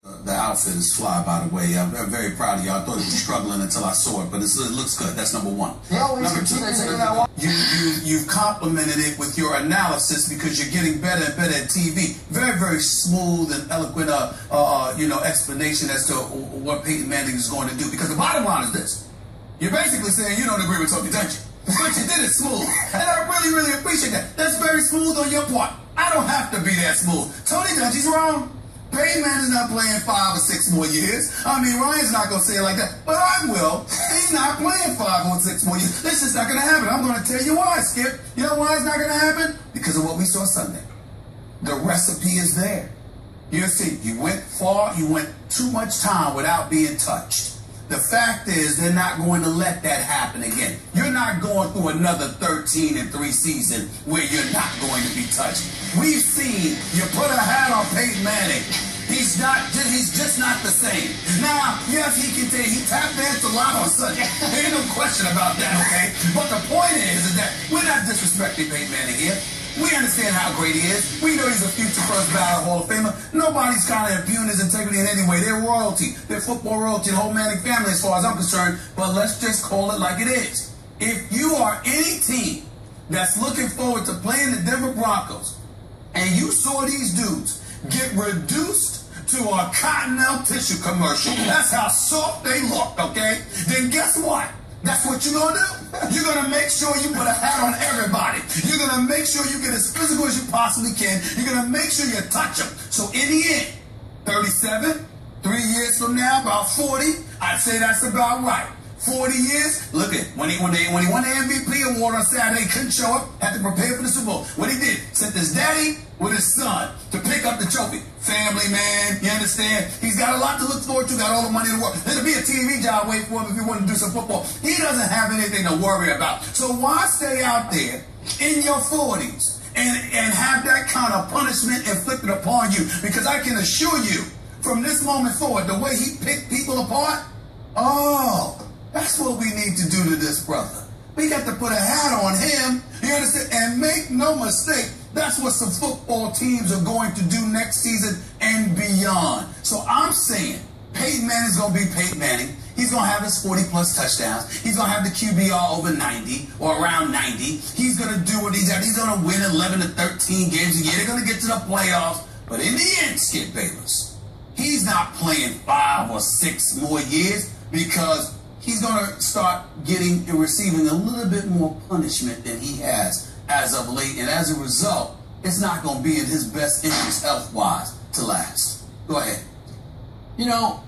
The outfit is fly, by the way. I'm very proud of y'all. I thought it was struggling until I saw it, but it looks good. That's number one. Number two, you've complimented it with your analysis because you're getting better and better at TV. Very, very smooth and eloquent, explanation as to what Peyton Manning is going to do. Because the bottom line is this: you're basically saying you don't agree with Tony Dungy, but you did it smooth, and I really, really appreciate that. That's very smooth on your part. I don't have to be that smooth. Tony Dungy's wrong. Peyton Manning's not playing 5 or 6 more years. I mean, Ryan's not going to say it like that, but I will. He's not playing 5 or 6 more years. This is not going to happen. I'm going to tell you why, Skip. You know why it's not going to happen? Because of what we saw Sunday. The recipe is there. You see, you went far, you went too much time without being touched. The fact is, they're not going to let that happen again. You're not going through another 13-3 season where you're not going to be touched. We've seen you put a hat on Peyton Manning. He's just not the same. Now, yes, he tap danced a lot on Sunday. Ain't no question about that, okay? But the point is that we're not disrespecting Peyton Manning here. We understand how great he is. We know he's a future first ballot Hall of Famer. Nobody's kind of impugned his integrity in any way. They're royalty. They're football royalty, the whole Manning family as far as I'm concerned. But let's just call it like it is. If you are any team that's looking forward to playing the Denver Broncos and you saw these dudes get reduced to a Cottonelle tissue commercial, that's how soft they look, okay? Then guess what? That's what you're going to do. You're going to make sure you put a hat on everybody. You're going to make sure you get as physical as you possibly can. You're going to make sure you touch them. So in the end, 37, 3 years from now, about 40, I'd say that's about right. 40 years, look at when he won the MVP award on Saturday, couldn't show up, had to prepare for the Super Bowl. What he did, sent his daddy with his son to pick up the trophy. Family man, you understand? He's got a lot to look forward to, got all the money in the world. There'll be a TV job waiting for him if he wanted to do some football. He doesn't have anything to worry about. So why stay out there in your 40s and have that kind of punishment inflicted upon you? Because I can assure you, from this moment forward, the way he picked people apart, that's what we need to do to this brother. We got to put a hat on him, you understand? And make no mistake, that's what some football teams are going to do next season and beyond. So I'm saying, Peyton Manning's going to be Peyton Manning. He's going to have his 40-plus touchdowns. He's going to have the QBR over 90 or around 90. He's going to do what he's got. He's going to win 11 to 13 games a year. They're going to get to the playoffs. But in the end, Skip Bayless, he's not playing 5 or 6 more years because he's going to start getting and receiving a little bit more punishment than he has as of late. And as a result, it's not going to be in his best interest health-wise to last. Go ahead. You know,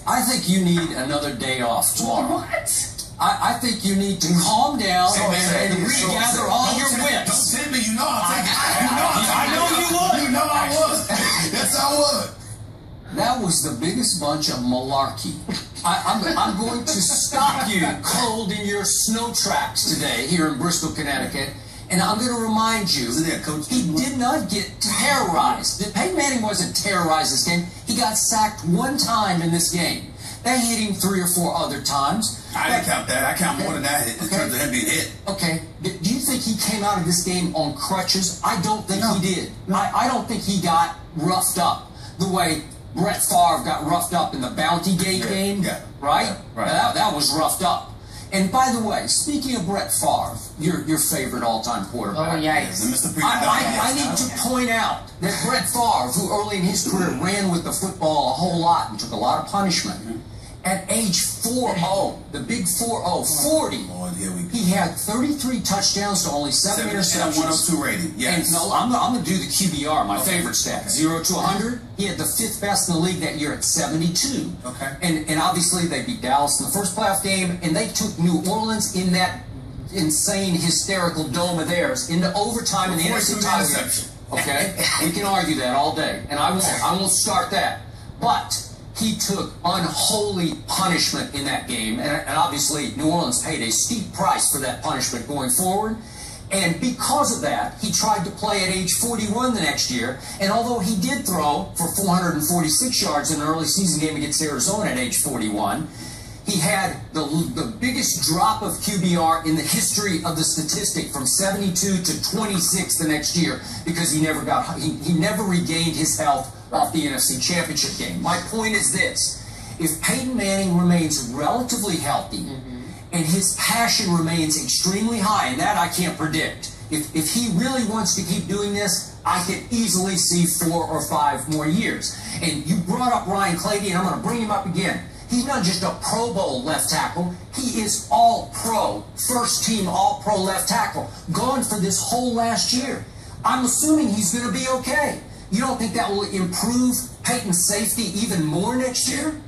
I think you need another day off tomorrow. What? I think you need to calm down and regather all your wits. Don't tell me, you know I'll take it. You know I know you would. You know I would. Yes, I would. That was the biggest bunch of malarkey. I'm going to stop you cold in your snow tracks today here in Bristol, Connecticut, and I'm going to remind you, he did not get terrorized. Peyton Manning wasn't terrorized this game. He got sacked 1 time in this game. They hit him 3 or 4 other times. I didn't count that. I count more than that in terms of him being hit. Okay. Do you think he came out of this game on crutches? I don't think he did. No. I don't think he got roughed up the way Brett Favre got roughed up in the Bounty Gate game, right? Yeah, right. That was roughed up. And by the way, speaking of Brett Favre, your favorite all-time quarterback. Oh, yikes. I need to point out that Brett Favre, who early in his career ran with the football a whole lot and took a lot of punishment, at age 40, the big 40, he had 33 touchdowns to only 7 interceptions. 102 rating, yes. And no, I'm going to do the QBR, my favorite stat. 0 to 100, he had the 5th best in the league that year at 72. Okay. And obviously they beat Dallas in the first playoff game, and they took New Orleans in that insane, hysterical dome of theirs into overtime in the NFC title game. Okay? We can argue that all day, and I won't start that. But he took unholy punishment in that game, and obviously New Orleans paid a steep price for that punishment going forward. And because of that, he tried to play at age 41 the next year, and although he did throw for 446 yards in an early season game against Arizona at age 41, he had the biggest drop of QBR in the history of the statistic from 72 to 26 the next year because he never regained his health off the NFC Championship game. My point is this. If Peyton Manning remains relatively healthy and his passion remains extremely high, and that I can't predict, if he really wants to keep doing this, I can easily see 4 or 5 more years. And you brought up Ryan Clady, and I'm going to bring him up again. He's not just a Pro Bowl left tackle. He is all-pro, first-team all-pro left tackle, gone for this whole last year. I'm assuming he's going to be okay. You don't think that will improve Peyton's safety even more next year?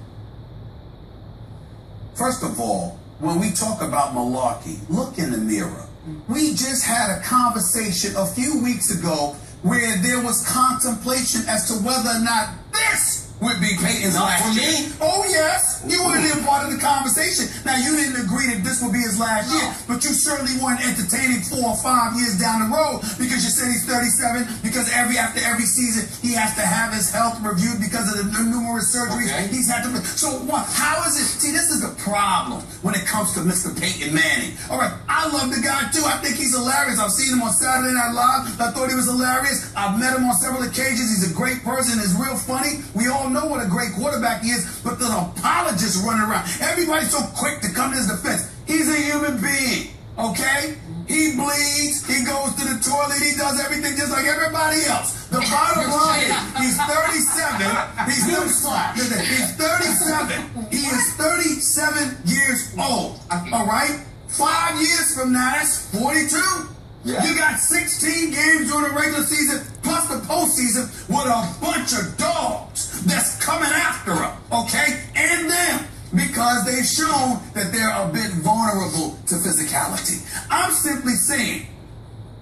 First of all, when we talk about malarkey, look in the mirror. We just had a conversation a few weeks ago where there was contemplation as to whether or not this would be Peyton's last year. Oh, yes. You weren't even part of the conversation. Now, you didn't agree that this would be his last year, but you certainly weren't entertaining 4 or 5 years down the road because you said he's 37, because after every season he has to have his health reviewed because of the numerous surgeries he's had to. So how is it? See, this is the problem when it comes to Mr. Peyton Manning. All right, I love the guy too. I think he's hilarious. I've seen him on Saturday Night Live. I thought he was hilarious. I've met him on several occasions. He's a great person. He's real funny. We all know what a great quarterback he is, but the apologists running around. Everybody's so quick to come to his defense. He's a human being, okay? He bleeds, he goes to the toilet, he does everything just like everybody else. The bottom line is, he's 37, he's 37, he is 37 years old, all right? 5 years from now, that's 42. Yeah. You got 16 games during the regular season, plus the postseason, with a bunch of dogs that's coming after him, okay? And them, because they've shown that they're a bit vulnerable to physicality. I'm simply saying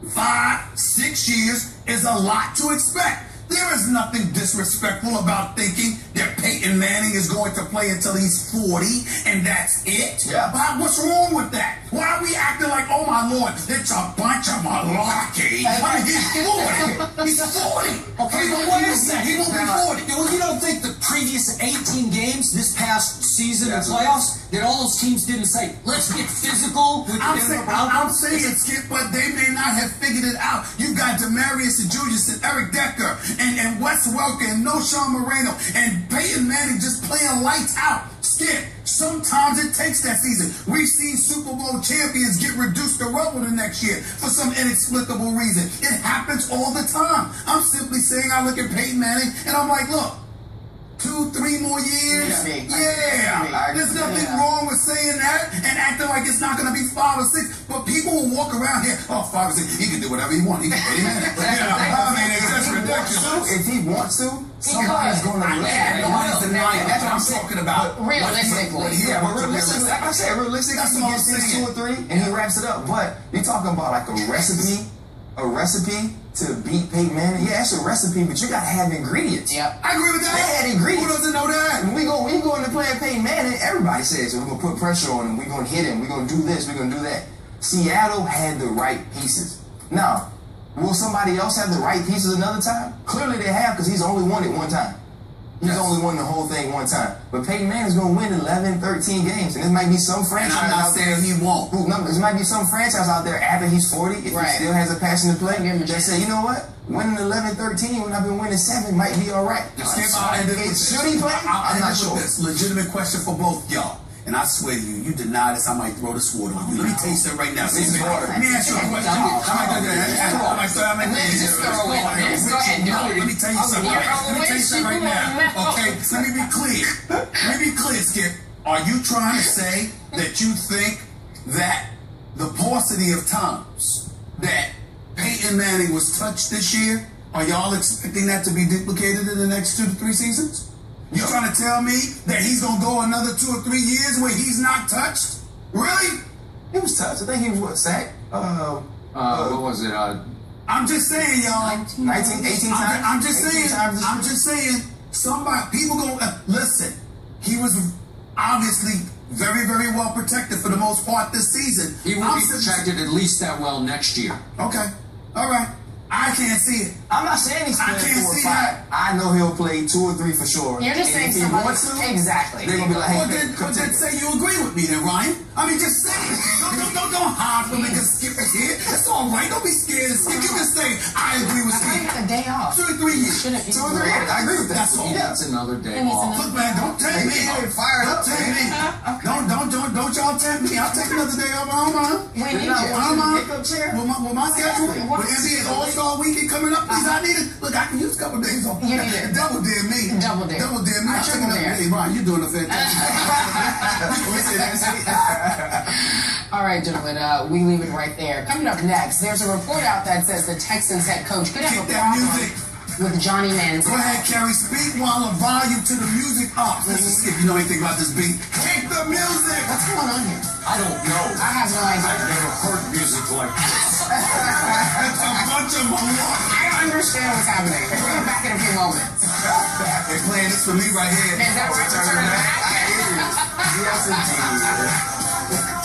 5, 6 years is a lot to expect. There is nothing disrespectful about thinking that Peyton Manning is going to play until he's 40 and that's it. Yeah. But what's wrong with that? Why are we acting like, oh my Lord, it's a bunch of malarkey? I mean, he's 40. He's 40. Okay, but wait a second. He won't be 40. Well, you don't think the previous 18 games this past season of playoffs, that all those teams didn't say, let's get physical with I'm saying, Skip, but they may not have figured it out. You've got Demarius and Julius and Eric Decker and Wes Welker and Noshawn Moreno and Peyton Manning just playing lights out. Skip, sometimes it takes that season. We've seen Super Bowl champions get reduced to rubble the next year for some inexplicable reason. It happens all the time. I'm simply saying I look at Peyton Manning and I'm like, look, 2, 3 more years? Yeah. There's nothing wrong with saying that and acting like it's not going to be 5 or 6. But people will walk around here, 5 or 6, he can do whatever he wants. He can pay Manning. I mean, it's just ridiculous. If he wants to, somebody's going to listen. Nobody's denying. That's what I'm talking about. Realistically. Yeah, but realistically, like I said, realistically, he gets 6, 2, or 3, and he wraps it up. But you're talking about like a recipe to beat Peyton Manning. Yeah, it's a recipe, but you gotta have ingredients. Yeah, I agree with that. They had ingredients. Who doesn't know that? When we go into playing Peyton Manning, everybody says we're gonna put pressure on him. We're gonna hit him. We're gonna do this. We're gonna do that. Seattle had the right pieces. Now, will somebody else have the right pieces another time? Clearly they have, because he's only won it one time. He's only won the whole thing one time. But Peyton Manning's going to win 11, 13 games. And there might be some franchise out there he won't. There might be some franchise out there after he's 40, if he still has a passion to play, that say, you know what? Winning 11, 13 when I've been winning 7 might be all right. Should he play? I'm not sure. Legitimate question for both y'all. And I swear to you, you deny this, I might throw the sword on you. Let me tell you something right now. Let me ask you a question. Let me tell you something right now. Okay, let me be clear. Let me be clear, Skip. Are you trying to say that you think that the paucity of times that Peyton Manning was touched this year, are y'all expecting that to be duplicated in the next 2 to 3 seasons? You trying to tell me that he's going to go another 2 or 3 years where he's not touched? Really? He was touched. I think he was, what, sacked? What was it? I'm just saying, y'all. 18 times? I'm just saying, people going to, listen, he was obviously very, very well protected for the most part this season. He will be protected at least that well next year. Okay. All right. I can't see it. I'm not saying he's playing 4 or 5. I know he'll play 2 or 3 for sure. You're just saying somebody wants to. Exactly. They're gonna be like, hey, but then say you agree with me, then, Ryan. I mean, just say it. Don't hide from me because Skip is here. That's all all right. Don't be scared. Skip, you can say, I agree with Skip. I a day off. 2 to 3 years. 2 or 3 years. I agree with that. That's all. Yeah, it's another day off. Look, man, don't tempt me. Fired up. Don't tempt me. Don't y'all tempt me. I'll take another day off. I don't mind. We need you. I don't mind. With my schedule, with NBA All-Star Weekend coming up, please, I need it. Look, I can use a couple days off. You need it. Double dare me. Double dare. Double dare me. I triple dare. Hey, Ron, you're doing a fantastic job. All right, gentlemen, we leave it right there. Coming up next, there's a report out that says the Texans head coach could have a problem with Johnny Manziel. Go ahead, Carrie. Speak while the volume to the music up. Skip, you know anything about this beat? Kick the music! What's going on here? I don't know. I have no idea. I've never heard music like this. It's a bunch of malarkey. I don't understand what's happening. We'll be back in a few moments. They're playing this for me right here. Is that right? Yes, indeed.